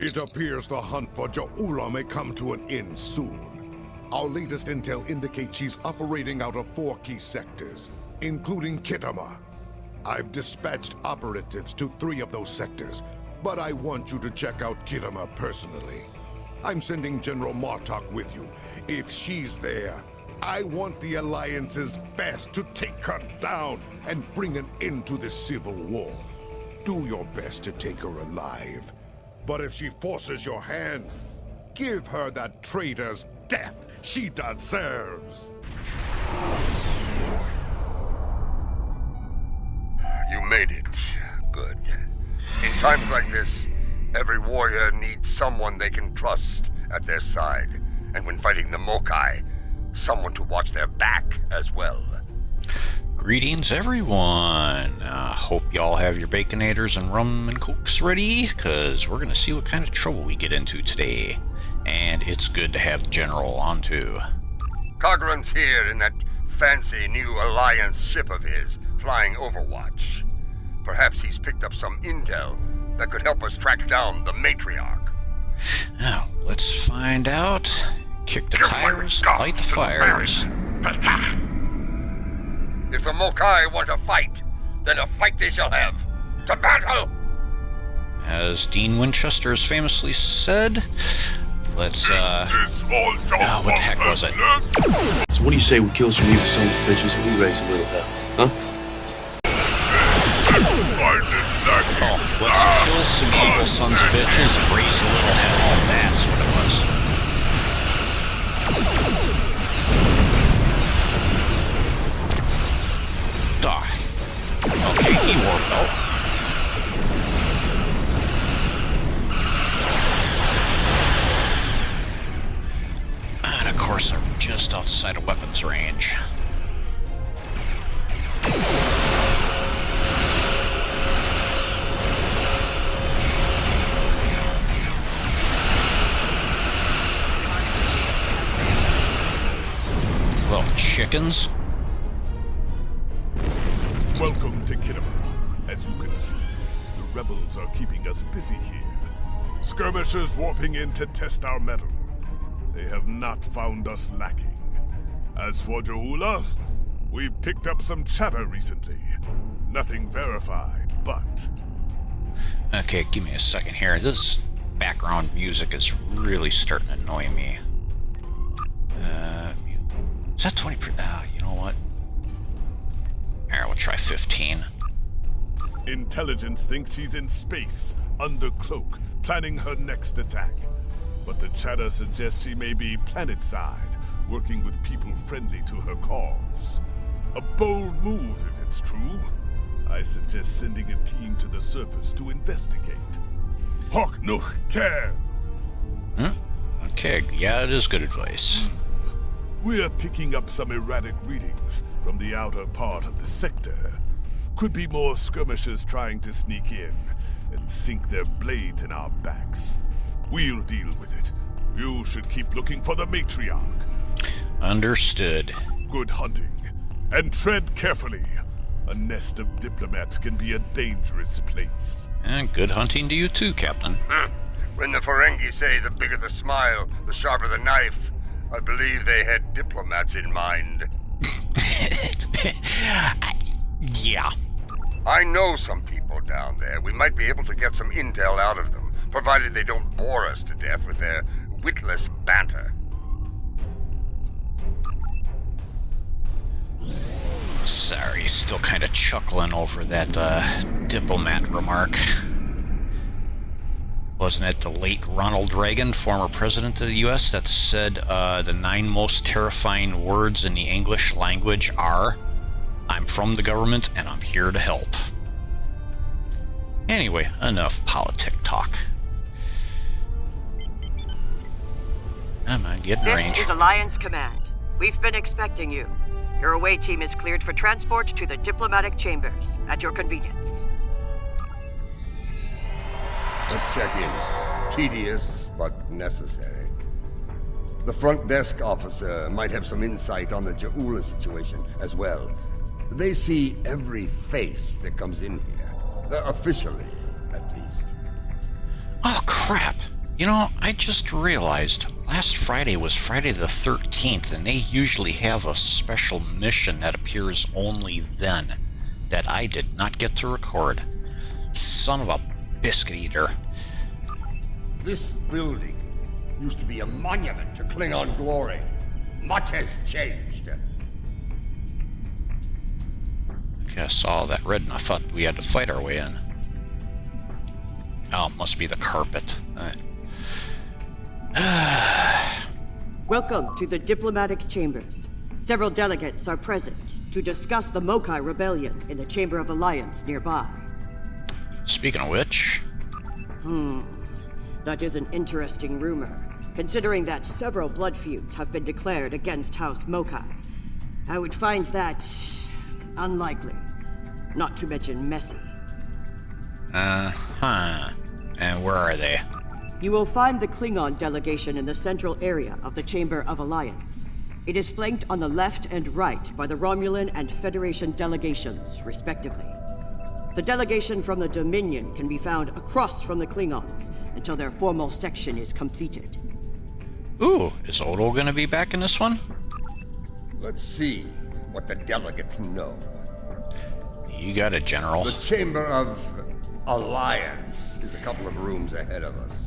It appears the hunt for Ja'ula may come to an end soon. Our latest intel indicates she's operating out of 4 key sectors, including Khitomer. I've dispatched operatives to 3 of those sectors, but I want you to check out Khitomer personally. I'm sending General Martok with you. If she's there, I want the Alliance's best to take her down and bring an end to this civil war. Do your best to take her alive. But if she forces your hand, give her that traitor's death she deserves. You made it. Good. In times like this, every warrior needs someone they can trust at their side. And when fighting the Mokai, someone to watch their back as well. Greetings, everyone. Hope y'all have your baconators and rum and cokes ready, because we're going to see what kind of trouble we get into today. And it's good to have the General on, too. Cogran's here in that fancy new Alliance ship of his, flying Overwatch. Perhaps he's picked up some intel that could help us track down the Matriarch. Now, let's find out. Kick the tires, light the fires. If the Mokai want to fight, then a fight they shall have. To battle! As Dean Winchester has famously said, let's, what the heck was it? So what do you say we kill some evil sons of bitches and we raise a little hell, huh? Oh, let's kill some evil sons of bitches and raise a little hell. That's what it was. Die. Okay, he warped out. And of course, I'm just outside of weapons range. Well, chickens. Welcome to Khitomer. As you can see, the rebels are keeping us busy here. Skirmishers warping in to test our mettle. They have not found us lacking. As for Ja'ula, we've picked up some chatter recently. Nothing verified, but... Okay, give me a second here. This background music is really starting to annoy me. Is that 20%? You know what? Alright, we'll try 15. Intelligence thinks she's in space, under cloak, planning her next attack. But the chatter suggests she may be planet-side, working with people friendly to her cause. A bold move, if it's true. I suggest sending a team to the surface to investigate. Hawk Nuch Care! Okay, yeah, it is good advice. We're picking up some erratic readings from the outer part of the sector. Could be more skirmishers trying to sneak in and sink their blades in our backs. We'll deal with it. You should keep looking for the Matriarch. Understood. Good hunting. And tread carefully. A nest of diplomats can be a dangerous place. And good hunting to you too, Captain. When the Ferengi say the bigger the smile, the sharper the knife, I believe they had diplomats in mind. Yeah. I know some people down there. We might be able to get some intel out of them, provided they don't bore us to death with their witless banter. Sorry, still kind of chuckling over that diplomat remark. Wasn't it the late Ronald Reagan, former president of the U.S., that said the 9 most terrifying words in the English language are, "I'm from the government and I'm here to help." Anyway, enough politic talk. Come on, get in range. This is Alliance Command. We've been expecting you. Your away team is cleared for transport to the diplomatic chambers, at your convenience. Let's check in. Tedious, but necessary. The front desk officer might have some insight on the Ja'ula situation as well. They see every face that comes in here. Officially, at least. Oh, crap. You know, I just realized last Friday was Friday the 13th, and they usually have a special mission that appears only then that I did not get to record. Son of a biscuit eater. This building used to be a monument to Klingon glory. Much has changed. Okay, I saw that red and I thought we had to fight our way in. Oh, it must be the carpet. Welcome to the diplomatic chambers. Several delegates are present to discuss the Mokai rebellion in the Chamber of Alliance nearby. Speaking of which... That is an interesting rumor, considering that several blood feuds have been declared against House Mokai. I would find that unlikely, not to mention messy. Uh-huh. And where are they? You will find the Klingon delegation in the central area of the Chamber of Alliance. It is flanked on the left and right by the Romulan and Federation delegations, respectively. The delegation from the Dominion can be found across from the Klingons until their formal section is completed. Ooh, is Odo gonna be back in this one? Let's see what the delegates know. You got it, General. The Chamber of Alliance is a couple of rooms ahead of us.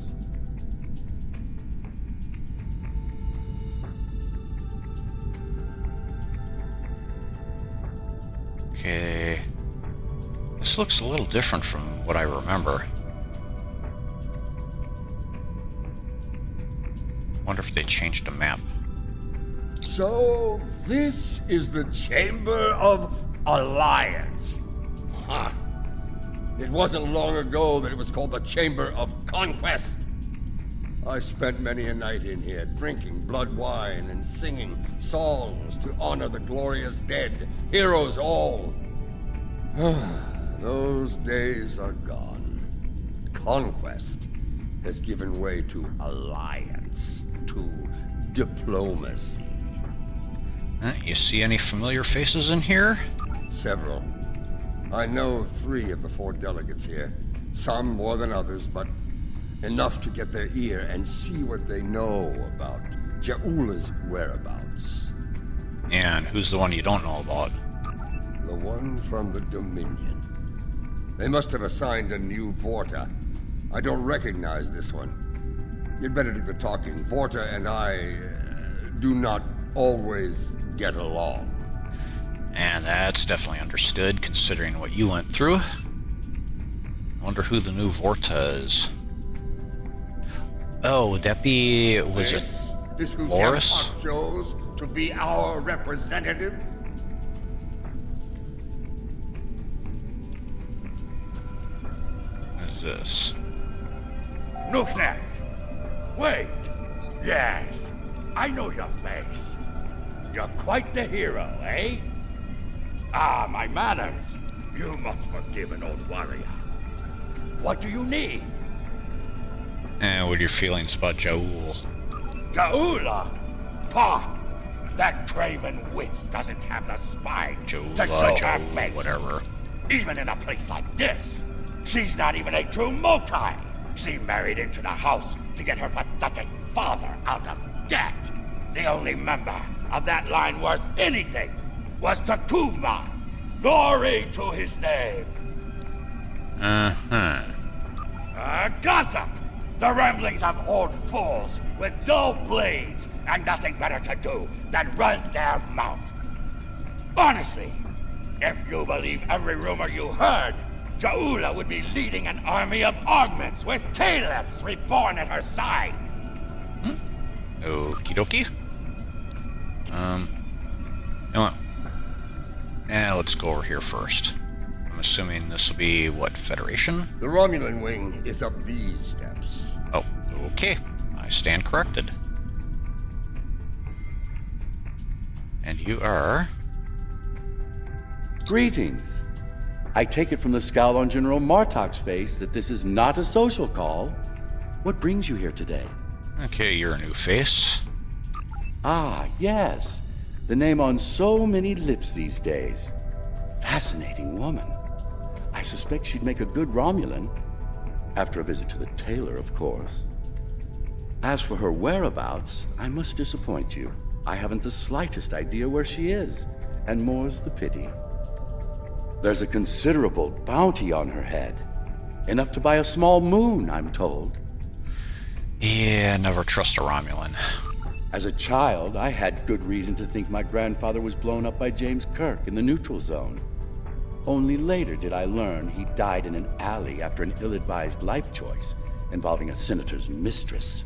Okay. This looks a little different from what I remember. Wonder if they changed the map. So, this is the Chamber of Alliance. Huh. It wasn't long ago that it was called the Chamber of Conquest. I spent many a night in here, drinking blood wine and singing songs to honor the glorious dead, heroes all. Those days are gone. Conquest has given way to alliance, to diplomacy. You see any familiar faces in here? Several. I know 3 of the 4 delegates here. Some more than others, but enough to get their ear and see what they know about Ja'ula's whereabouts. And who's the one you don't know about? The one from the Dominion. They must have assigned a new Vorta. I don't recognize this one. You'd better do the talking. Vorta and I do not always get along. And that's definitely understood, considering what you went through. I wonder who the new Vorta is. Oh, would that be... was This is who Loris? Jeff chose to be our representative? What is this? Nooksnack! Wait! Yes, I know your face. You're quite the hero, eh? Ah, my manners. You must forgive an old warrior. What do you need? And what are your feelings about Ja'ul? Ja'ula? Pah! That craven witch doesn't have the spine to show her face. Whatever. Even in a place like this, she's not even a true Mokai. She married into the house to get her pathetic father out of debt. The only member of that line worth anything was Takuvma. Glory to his name. Uh-huh. Gossip! The ramblings of old fools with dull blades and nothing better to do than run their mouth. Honestly, if you believe every rumor you heard, Ja'ula would be leading an army of augments with Kalis reborn at her side. Okie dokie. You know what? Let's go over here first. I'm assuming this will be, what, Federation? The Romulan wing is up these steps. Oh, okay. I stand corrected. And you are... Greetings. I take it from the scowl on General Martok's face that this is not a social call. What brings you here today? Okay, you're a new face. Ah, yes. The name on so many lips these days. Fascinating woman. I suspect she'd make a good Romulan. After a visit to the tailor, of course. As for her whereabouts, I must disappoint you. I haven't the slightest idea where she is, and more's the pity. There's a considerable bounty on her head. Enough to buy a small moon, I'm told. Yeah, never trust a Romulan. As a child, I had good reason to think my grandfather was blown up by James Kirk in the neutral zone. Only later did I learn he died in an alley after an ill-advised life choice involving a senator's mistress.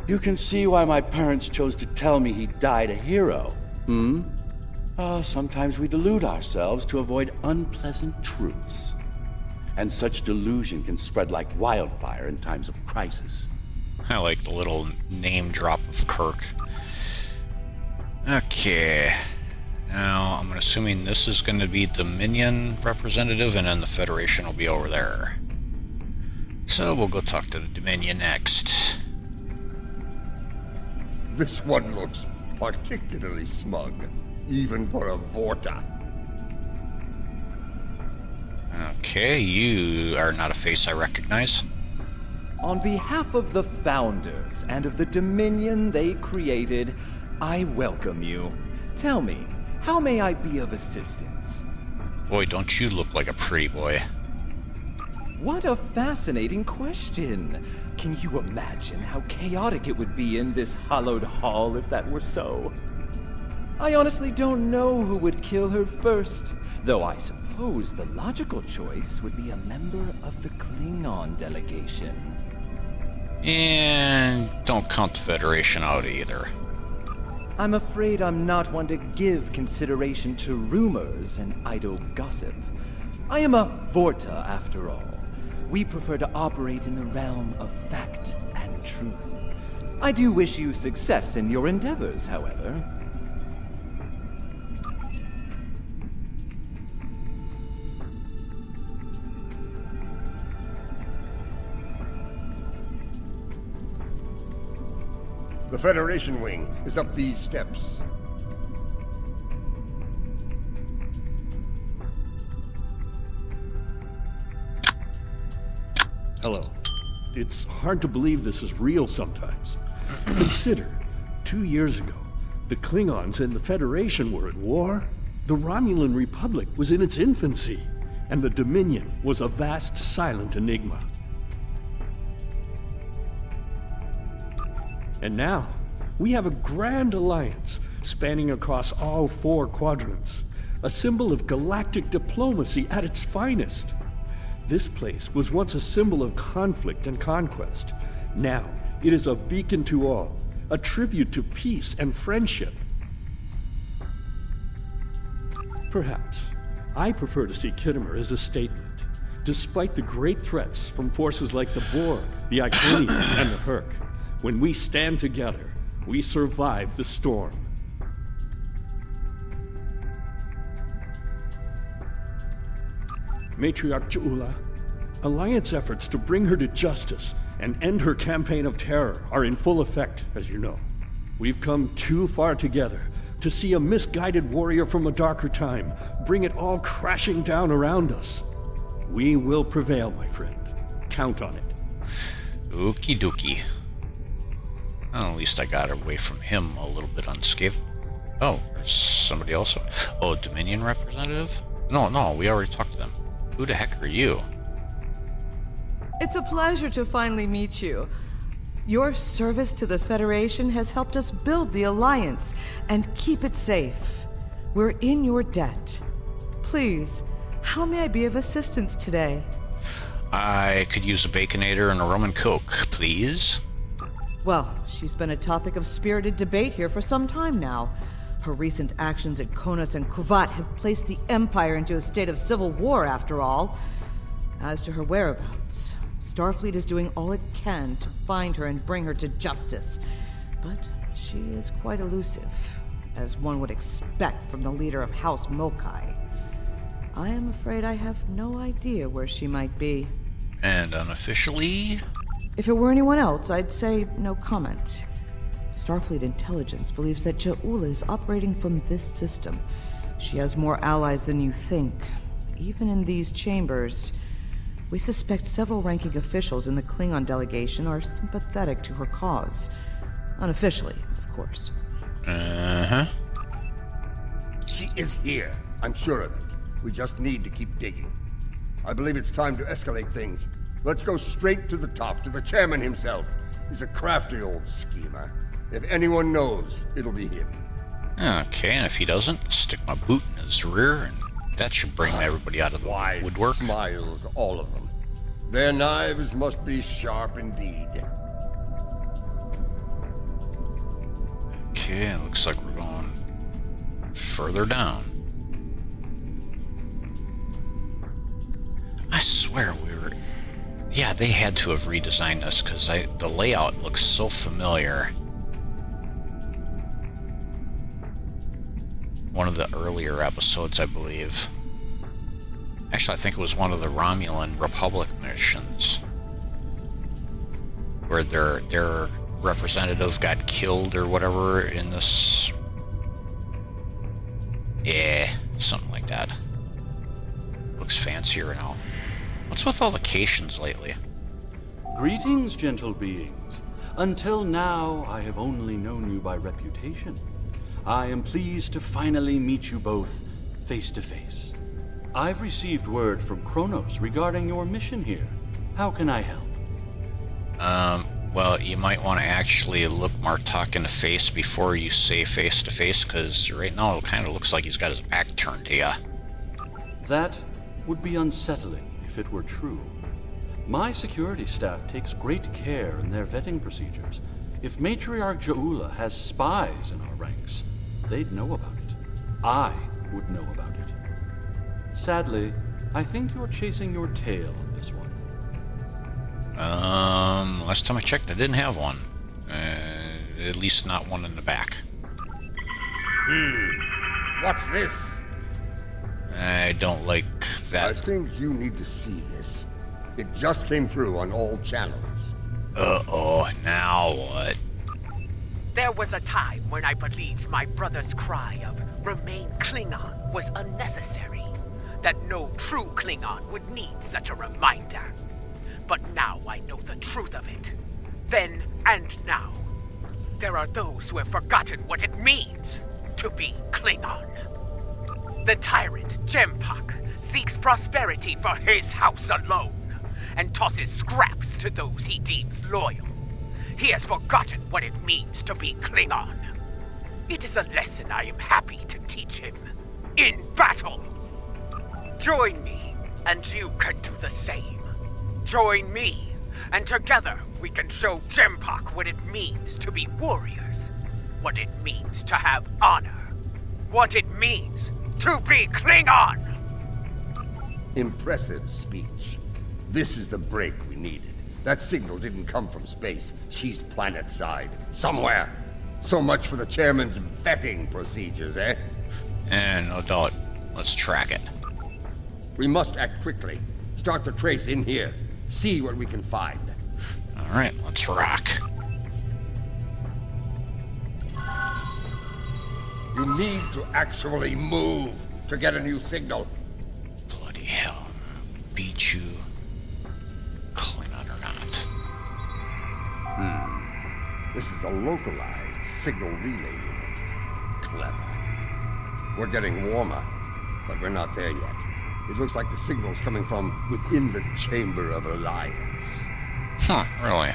You can see why my parents chose to tell me he died a hero, sometimes we delude ourselves to avoid unpleasant truths. And such delusion can spread like wildfire in times of crisis. I like the little name drop of Kirk. Okay. Now, I'm assuming this is going to be Dominion representative, and then the Federation will be over there. So we'll go talk to the Dominion next. This one looks particularly smug, even for a Vorta. Okay, you are not a face I recognize. On behalf of the Founders and of the Dominion they created, I welcome you. Tell me, how may I be of assistance? Boy, don't you look like a pretty boy. What a fascinating question. Can you imagine how chaotic it would be in this hallowed hall if that were so? I honestly don't know who would kill her first, though I suppose the logical choice would be a member of the Klingon delegation. And don't count the Federation out either. I'm afraid I'm not one to give consideration to rumors and idle gossip. I am a Vorta, after all. We prefer to operate in the realm of fact and truth. I do wish you success in your endeavors, however. The Federation wing is up these steps. Hello. It's hard to believe this is real sometimes. Consider, 2 years ago, the Klingons and the Federation were at war. The Romulan Republic was in its infancy, and the Dominion was a vast silent enigma. And now, we have a grand alliance spanning across all 4 quadrants, a symbol of galactic diplomacy at its finest. This place was once a symbol of conflict and conquest. Now, it is a beacon to all, a tribute to peace and friendship. Perhaps, I prefer to see Khitomer as a statement. Despite the great threats from forces like the Borg, the Iconians, and the Herc, when we stand together, we survive the storm. Matriarch Ja'ula, Alliance efforts to bring her to justice and end her campaign of terror are in full effect, as you know. We've come too far together to see a misguided warrior from a darker time bring it all crashing down around us. We will prevail, my friend. Count on it. Okie dokie. Well, at least I got away from him a little bit unscathed. Oh, there's somebody else. Oh, Dominion representative? No, we already talked to them. Who the heck are you? It's a pleasure to finally meet you. Your service to the Federation has helped us build the Alliance and keep it safe. We're in your debt. Please, how may I be of assistance today? I could use a Baconator and a rum and coke, please. Well, she's been a topic of spirited debate here for some time now. Her recent actions at Konos and Kuvat have placed the Empire into a state of civil war, after all. As to her whereabouts, Starfleet is doing all it can to find her and bring her to justice. But she is quite elusive, as one would expect from the leader of House Mokai. I am afraid I have no idea where she might be. And unofficially? If it were anyone else, I'd say no comment. Starfleet intelligence believes that Ja'ula is operating from this system. She has more allies than you think, even in these chambers. We suspect several ranking officials in the Klingon delegation are sympathetic to her cause. Unofficially, of course. Uh-huh. She is here. I'm sure of it. We just need to keep digging. I believe it's time to escalate things. Let's go straight to the top, to the chairman himself. He's a crafty old schemer. If anyone knows, it'll be him. Okay, and if he doesn't, stick my boot in his rear, and that should bring everybody out of the Wide woodwork. smiles, all of them. Their knives must be sharp indeed. Okay, it looks like we're going further down. I swear we were... Yeah, they had to have redesigned this, because the layout looks so familiar. One of the earlier episodes, I believe. Actually, I think it was one of the Romulan Republic missions, where their representative got killed or whatever in this... Yeah, something like that. Looks fancier now. What's with all the Cations lately? Greetings, gentle beings. Until now, I have only known you by reputation. I am pleased to finally meet you both face to face. I've received word from Kronos regarding your mission here. How can I help? Well, you might want to actually look Martok in the face before you say face to face, because right now it kind of looks like he's got his back turned to you. That would be unsettling if it were true. My security staff takes great care in their vetting procedures. If Matriarch Ja'ula has spies in our ranks, they'd know about it. I would know about it. Sadly, I think you're chasing your tail on this one. Last time I checked, I didn't have one. At least not one in the back. What's this? I don't like I that. think you need to see this. It just came through on all channels. Uh-oh, now what? There was a time when I believed my brother's cry of "Remain Klingon" was unnecessary. That no true Klingon would need such a reminder. But now I know the truth of it. Then and now. There are those who have forgotten what it means to be Klingon. The tyrant, Jempak, seeks prosperity for his house alone, and tosses scraps to those he deems loyal. He has forgotten what it means to be Klingon. It is a lesson I am happy to teach him. In battle! Join me, and you can do the same. Join me, and together we can show Jempak what it means to be warriors. What it means to have honor. What it means to be Klingon! Impressive speech. This is the break we needed. That signal didn't come from space. She's planet-side. Somewhere. So much for the chairman's vetting procedures, eh? And no doubt. Let's track it. We must act quickly. Start the trace in here. See what we can find. Alright, let's rock. You need to actually move to get a new signal. Bloody hell. Beat you, Klingon or not. This is a localized signal relay unit. Clever. We're getting warmer, but we're not there yet. It looks like the signal's coming from within the Chamber of Alliance. Huh, really?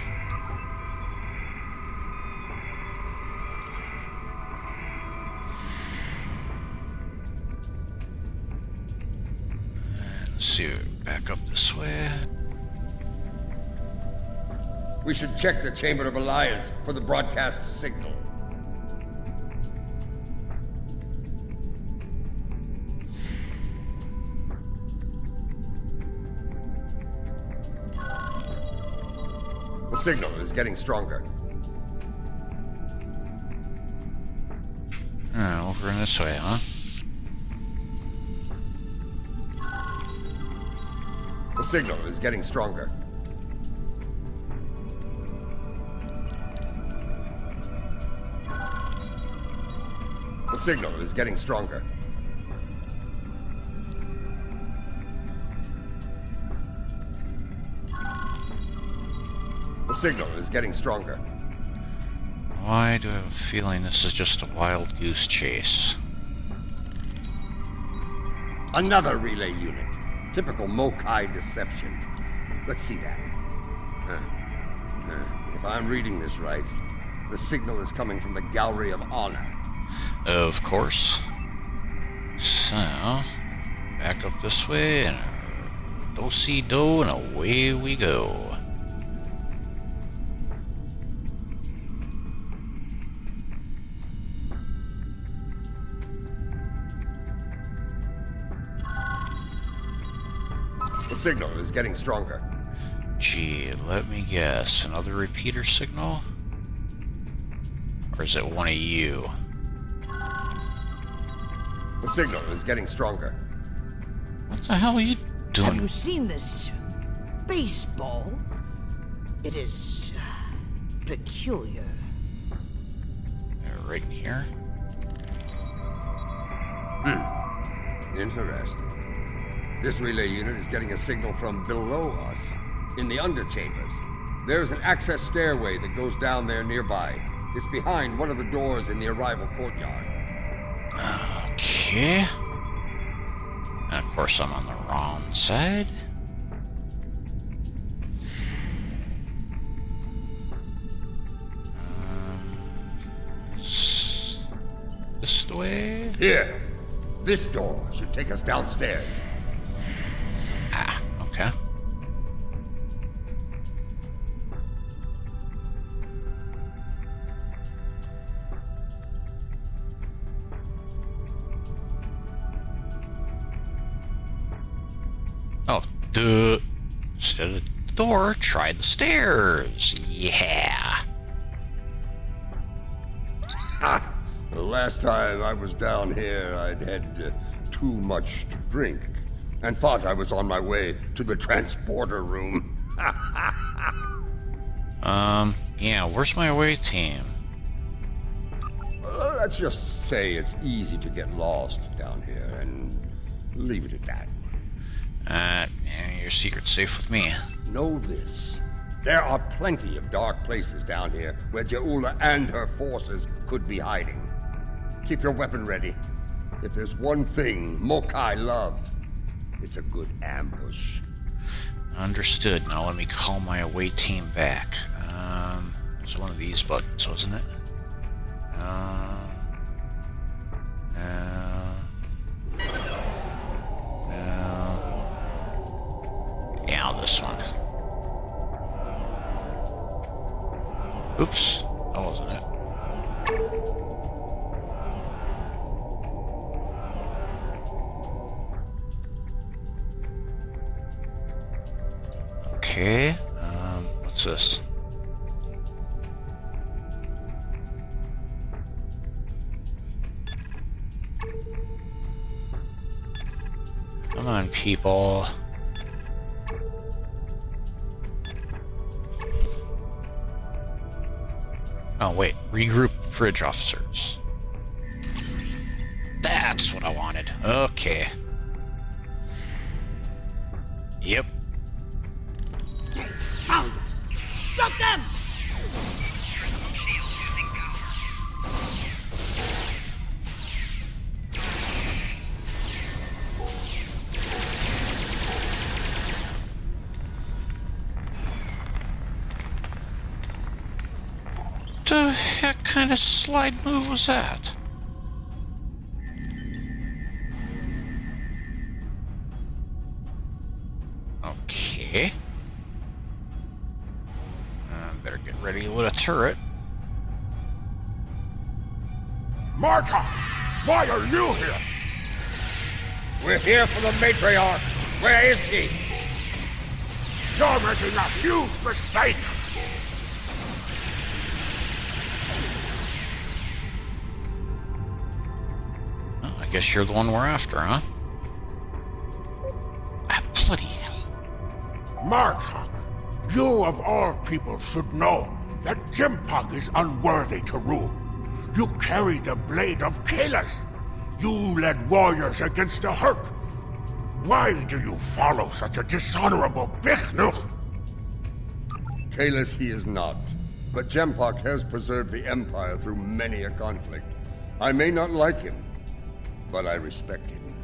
Let's see, back up this way. We should check the Chamber of Alliance for the broadcast signal. The signal is getting stronger. Over in this way, huh? The signal is getting stronger. The signal is getting stronger. The signal is getting stronger. Why do I have a feeling this is just a wild goose chase? Another relay unit. Typical Mokai deception. Let's see that. If I'm reading this right, the signal is coming from the Gallery of Honor. Of course. So, back up this way, and do-si-do, and away we go. The signal is getting stronger. Gee, let me guess. Another repeater signal? Or is it one of you? The signal is getting stronger. What the hell are you doing? Have you seen this baseball? It is peculiar. Right in here? Interesting. This relay unit is getting a signal from below us, in the underchambers. There's an access stairway that goes down there nearby. It's behind one of the doors in the arrival courtyard. Okay. And of course I'm on the wrong side. This way? Here! This door should take us downstairs. Ah, okay. Oh, duh. Instead of the door, try the stairs. Yeah. Ha! The last time I was down here, I'd had too much to drink and thought I was on my way to the transporter room. Yeah, where's my away team? Let's just say it's easy to get lost down here and leave it at that. Yeah, your secret's safe with me. Know this. There are plenty of dark places down here where Ja'ula and her forces could be hiding. Keep your weapon ready. If there's one thing Mokai love, it's a good ambush. Understood. Now let me call my away team back. It's one of these buttons, wasn't it? No. Yeah, this one. Oops, that wasn't it. Okay, what's this? Come on, people. Oh, wait. Regroup bridge officers. That's what I wanted. Okay. Yep. Found us! Stop them! The heck kind of slide move was that? Okay. Better get ready with a turret. Martha! Why are you here? We're here for the matriarch. Where is she? You're making a huge mistake! Oh, I guess you're the one we're after, huh? Ah, bloody hell. Martok, you of all people should know that Jimpok is unworthy to rule. You carry the blade of Kalas. You led warriors against the Herc. Why do you follow such a dishonorable Bichnuch? Kalis he is not. But Jempak has preserved the Empire through many a conflict. I may not like him, but I respect him.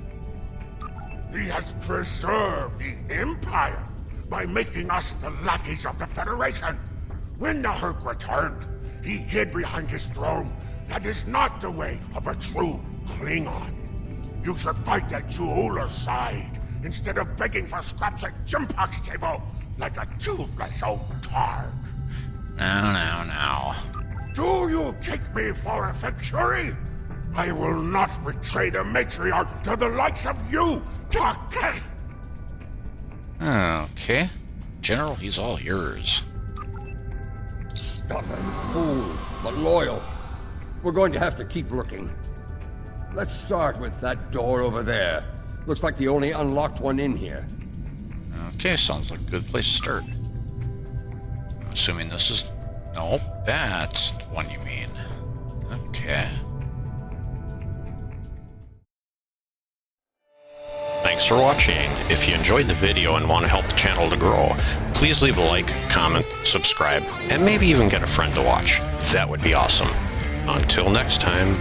He has preserved the Empire by making us the lackeys of the Federation. When the Herc returned, he hid behind his throne. That is not the way of a true Klingon. You should fight at Ja'ula's side, instead of begging for scraps at Jempak's table, like a toothless old targ. Now. Do you take me for a Factory? I will not betray the matriarch to the likes of you, Tark! Okay. General, he's all yours. Stubborn fool, but loyal. We're going to have to keep looking. Let's start with that door over there. Looks like the only unlocked one in here. Okay, sounds like a good place to start. I'm assuming this is... Nope, that's the one you mean. Okay. Thanks for watching. If you enjoyed the video and want to help the channel to grow, please leave a like, comment, subscribe, and maybe even get a friend to watch. That would be awesome. Until next time,